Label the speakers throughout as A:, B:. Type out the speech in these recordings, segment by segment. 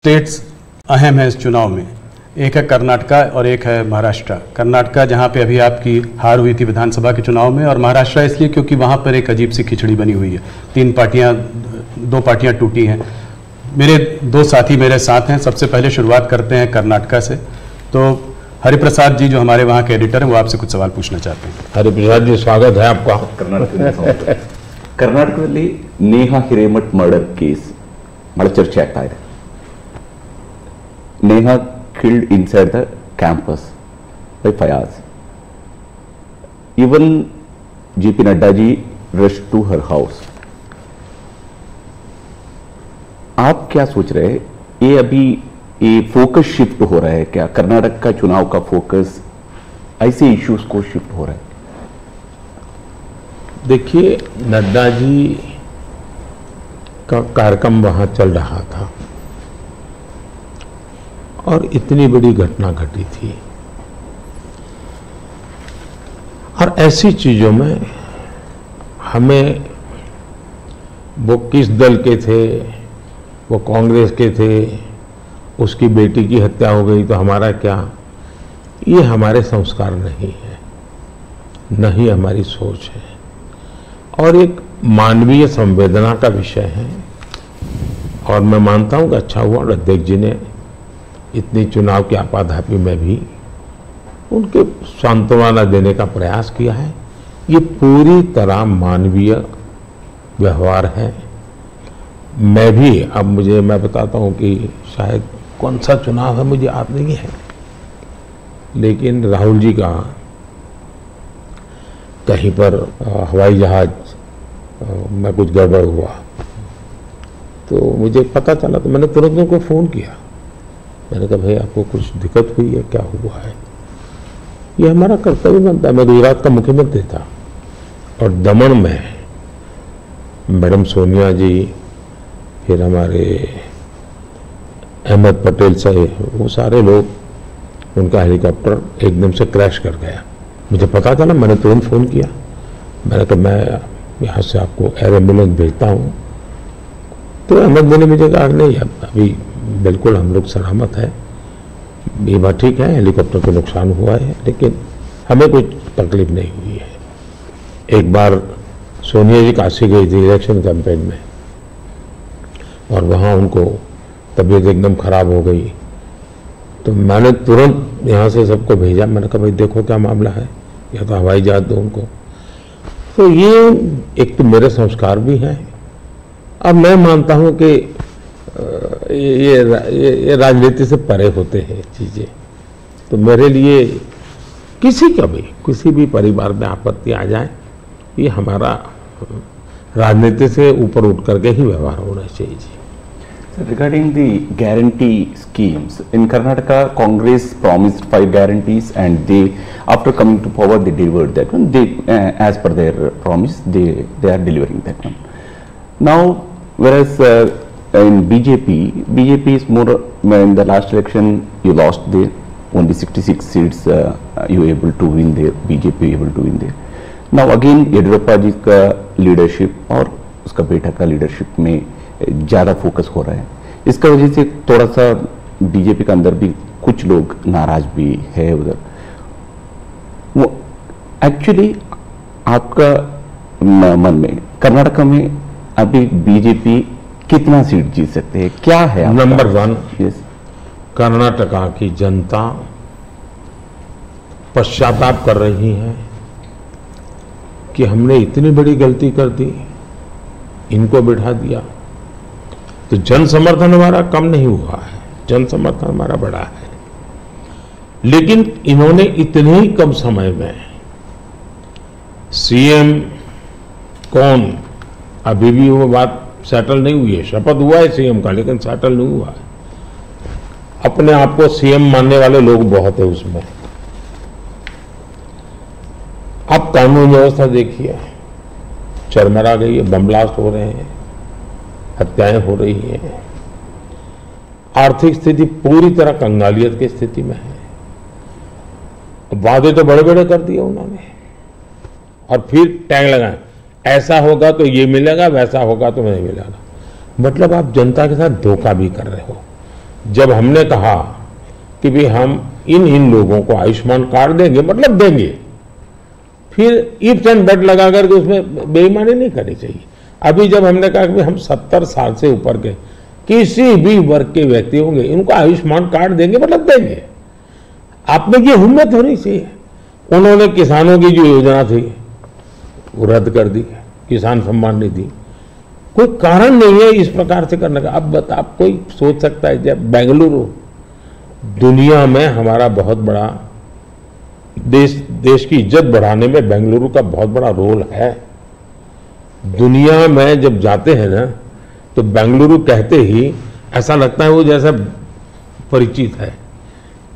A: States अहम है इस चुनाव में। एक है कर्नाटका और एक है महाराष्ट्र। कर्नाटका जहां पे अभी आपकी हार हुई थी विधानसभा के चुनाव में, और महाराष्ट्र इसलिए क्योंकि वहां पर एक अजीब सी खिचड़ी बनी हुई है। दो पार्टियां टूटी हैं। मेरे दो साथी मेरे साथ हैं। सबसे पहले शुरुआत करते हैं कर्नाटका से। तो हरिप्रसाद जी जो हमारे वहाँ के एडिटर हैं वो आपसे कुछ सवाल पूछना चाहते हैं।
B: हरिप्रसाद जी स्वागत है आपका।
C: ಕರ್ನಾಟಕದಲ್ಲಿ ನೇಹಾ ಹಿರೇಮಠ್ ಮರ್ಡರ್ ಕೇಸ್ ಬಹಳ ಚರ್ಚೆ ಆಗ್ತಾ ಇದೆ. Neha killed inside the campus by Fayaz. Even JP Nadda ji rushed to her house. आप क्या सोच रहे हैं, ये अभी ये फोकस शिफ्ट हो रहा है क्या? कर्नाटक का चुनाव का फोकस ऐसे इश्यूज को शिफ्ट हो रहा है?
B: देखिए, नड्डा जी का कार्यक्रम वहां चल रहा था और इतनी बड़ी घटना घटी थी, और ऐसी चीजों में हमें वो किस दल के थे, वो कांग्रेस के थे, उसकी बेटी की हत्या हो गई तो हमारा क्या, ये हमारे संस्कार नहीं है, न ही हमारी सोच है, और एक मानवीय संवेदना का विषय है। और मैं मानता हूं कि अच्छा हुआ अध्यक्ष जी ने इतनी चुनाव की आपाधापी में भी उनके सांत्वना देने का प्रयास किया है। ये पूरी तरह मानवीय व्यवहार है। मैं भी मैं बताता हूं कि शायद कौन सा चुनाव है मुझे याद नहीं है, लेकिन राहुल जी का कहीं पर हवाई जहाज में कुछ गड़बड़ हुआ तो मुझे पता चला, तो मैंने तुरंत उनको फोन किया। मैंने कहा भाई आपको कुछ दिक्कत हुई है, क्या हुआ है? ये हमारा कर्तव्य बनता है। मैं गुजरात का मुख्यमंत्री था और दमन में मैडम सोनिया जी, फिर हमारे अहमद पटेल साहब, वो सारे लोग, उनका हेलीकॉप्टर एकदम से क्रैश कर गया। मुझे पता चला, मैंने तुरंत फ़ोन किया। मैंने कहा मैं यहाँ से आपको एयर एम्बुलेंस भेजता हूँ। तो अहमद ने मुझे कहा नहीं, अभी बिल्कुल हम लोग सलामत है, ये बात ठीक है, हेलीकॉप्टर को नुकसान हुआ है लेकिन हमें कुछ तकलीफ नहीं हुई है। एक बार सोनिया जी काशी गई थी इलेक्शन कैंपेन में, और वहाँ उनको तबीयत एकदम खराब हो गई, तो मैंने तुरंत यहाँ से सबको भेजा। मैंने कहा भाई देखो क्या मामला है, या तो हवाई जहाज दो उनको। तो ये एक तो मेरे संस्कार भी हैं, अब मैं मानता हूँ कि ये राजनीति से परे होते हैं चीजें। तो मेरे लिए किसी भी परिवार में आपत्ति आ जाए, ये हमारा राजनीति से ऊपर उठ करके ही व्यवहार होना चाहिए जी।
C: Regarding the guarantee schemes, in Karnataka, Congress promised 5 guarantees, and they, after coming to power, they delivered that one. They, as per their promise, they are delivering that one. Now, whereas in BJP is more. In the last election, you lost there. Only 66 seats you were able to win there. BJP able to win there. Now again, Yediyurappa जी का leadership और उसका बेटा का leadership में ज़्यादा focus हो रहा है। इसका वजह से थोड़ा सा बीजेपी के अंदर भी कुछ लोग नाराज भी है उधर। वो एक्चुअली आपका मन में कर्नाटक में अभी बीजेपी कितना सीट जीत सकते हैं, क्या है?
B: नंबर 1, कर्नाटका की जनता पश्चाताप कर रही है कि हमने इतनी बड़ी गलती कर दी, इनको बिठा दिया। तो जन समर्थन हमारा कम नहीं हुआ है, जन समर्थन हमारा बढ़ा है, लेकिन इन्होंने इतने ही कम समय में सीएम कौन, अभी भी वो बात सेटल नहीं हुई है। शपथ हुआ है सीएम का, लेकिन सेटल नहीं हुआ है। अपने आप को सीएम मानने वाले लोग बहुत है उसमें। अब कानून व्यवस्था देखिए, चरमरा गई है, बम ब्लास्ट हो रहे हैं, हत्याएं हो रही हैं, आर्थिक स्थिति पूरी तरह कंगालियत की स्थिति में है। वादे तो बड़े बड़े कर दिए उन्होंने, और फिर टैग लगाए, ऐसा होगा तो ये मिलेगा, वैसा होगा तो नहीं मिलेगा। मतलब आप जनता के साथ धोखा भी कर रहे हो। जब हमने कहा कि भाई हम इन लोगों को आयुष्मान कार्ड देंगे, मतलब देंगे, फिर इफ्स एंड बट लगा करके उसमें बेईमानी नहीं करनी चाहिए। अभी जब हमने कहा कि हम 70 साल से ऊपर के किसी भी वर्ग के व्यक्ति होंगे, इनको आयुष्मान कार्ड देंगे, मतलब देंगे। आप में ये हिम्मत होनी चाहिए। उन्होंने किसानों की जो योजना थी वो रद्द कर दी, किसान सम्मान निधि। कोई कारण नहीं है इस प्रकार से करने का। अब बता, आप कोई सोच सकता है जब बेंगलुरु दुनिया में हमारा बहुत बड़ा देश की इज्जत बढ़ाने में बेंगलुरु का बहुत बड़ा रोल है। दुनिया में जब जाते हैं ना तो बेंगलुरु कहते ही ऐसा लगता है वो जैसा परिचित है।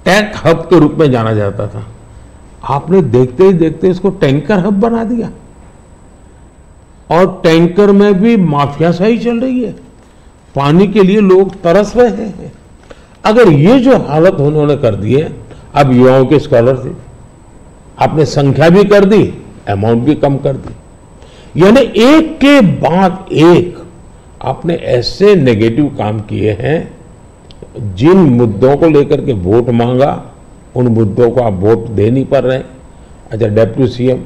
B: टेक हब के रूप में जाना जाता था, आपने देखते ही देखते इसको टैंकर हब बना दिया, और टैंकर में भी माफियाशाही चल रही है। पानी के लिए लोग तरस रहे हैं। अगर ये जो हालत उन्होंने कर दी है, अब युवाओं के स्कॉलरशिप आपने संख्या भी कर दी, अमाउंट भी कम कर दी, यानी एक के बाद एक आपने ऐसे नेगेटिव काम किए हैं। जिन मुद्दों को लेकर के वोट मांगा, उन मुद्दों को आप वोट दे नहीं पा रहे हैं। अच्छा, डेप्यूटी सीएम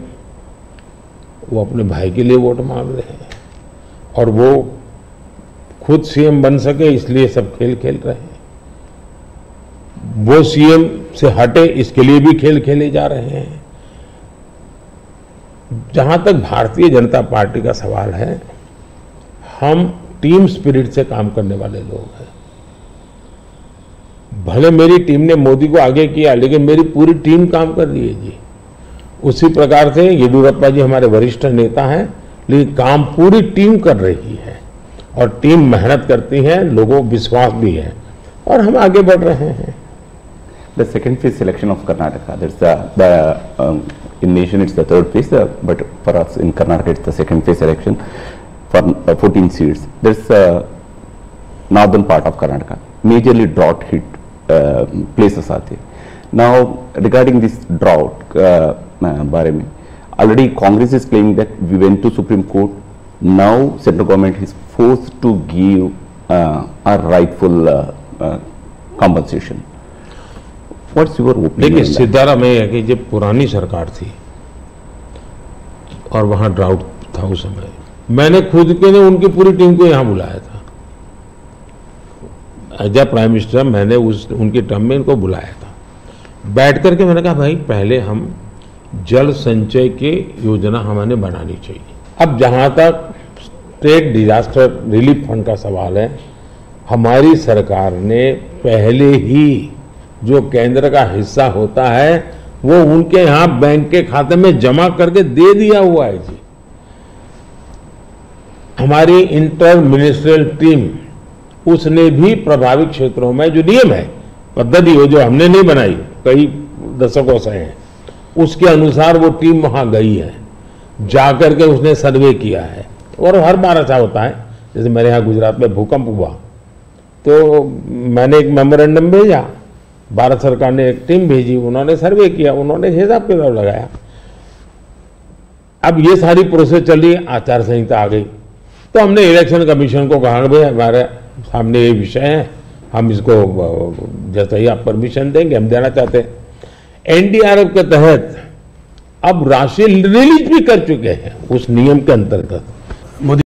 B: वो अपने भाई के लिए वोट मांग रहे हैं, और वो खुद सीएम बन सके इसलिए सब खेल खेल रहे हैं। वो सीएम से हटे इसके लिए भी खेल खेले जा रहे हैं। जहां तक भारतीय जनता पार्टी का सवाल है, हम टीम स्पिरिट से काम करने वाले लोग हैं। भले मेरी टीम ने मोदी को आगे किया, लेकिन मेरी पूरी टीम काम कर रही है जी। उसी प्रकार से येदियुरप्पा जी हमारे वरिष्ठ नेता हैं, लेकिन काम पूरी टीम कर रही है, और टीम मेहनत करती है, लोगों को विश्वास भी है, और हम आगे बढ़ रहे हैं।
C: The second phase selection of Karnataka, in nation it's the third phase, but for us in Karnataka it's the second phase election for 14 seats. There's northern part of Karnataka, majorly drought hit places are there. Now regarding this drought, बारे में already Congress is claiming that we went to Supreme Court. Now central government is forced to give a rightful compensation. What's your opinion?
B: देखिए, सिद्धारा में है कि जब पुरानी सरकार थी और वहां ड्राउट था उस समय, मैंने खुद के ने उनकी पूरी टीम को यहां बुलाया था। एज ए प्राइम मिनिस्टर मैंने उनके टर्म में इनको बुलाया था। बैठ करके मैंने कहा भाई पहले हम जल संचय की योजना हमें बनानी चाहिए। अब जहां तक स्टेट डिजास्टर रिलीफ फंड का सवाल है, हमारी सरकार ने पहले ही जो केंद्र का हिस्सा होता है वो उनके यहां बैंक के खाते में जमा करके दे दिया हुआ है जी। हमारी इंटर मिनिस्ट्रियल टीम उसने भी प्रभावित क्षेत्रों में जो नियम है, पद्धति हो जो हमने नहीं बनाई, कई दशकों से है, उसके अनुसार वो टीम वहां गई है, जाकर के उसने सर्वे किया है। और हर बार ऐसा होता है, जैसे मेरे यहाँ गुजरात में भूकंप हुआ तो मैंने एक मेमोरेंडम भेजा, भारत सरकार ने एक टीम भेजी, उन्होंने सर्वे किया, उन्होंने हिसाब किताब लगाया। अब ये सारी प्रोसेस चल रही है, आचार संहिता आ गई, तो हमने इलेक्शन कमीशन को कहा भाई हमारे सामने ये विषय है, हम इसको जैसा ही आप परमिशन देंगे हम देना चाहते हैं। एनडीआरएफ के तहत अब राशि रिलीज भी कर चुके हैं उस नियम के अंतर्गत।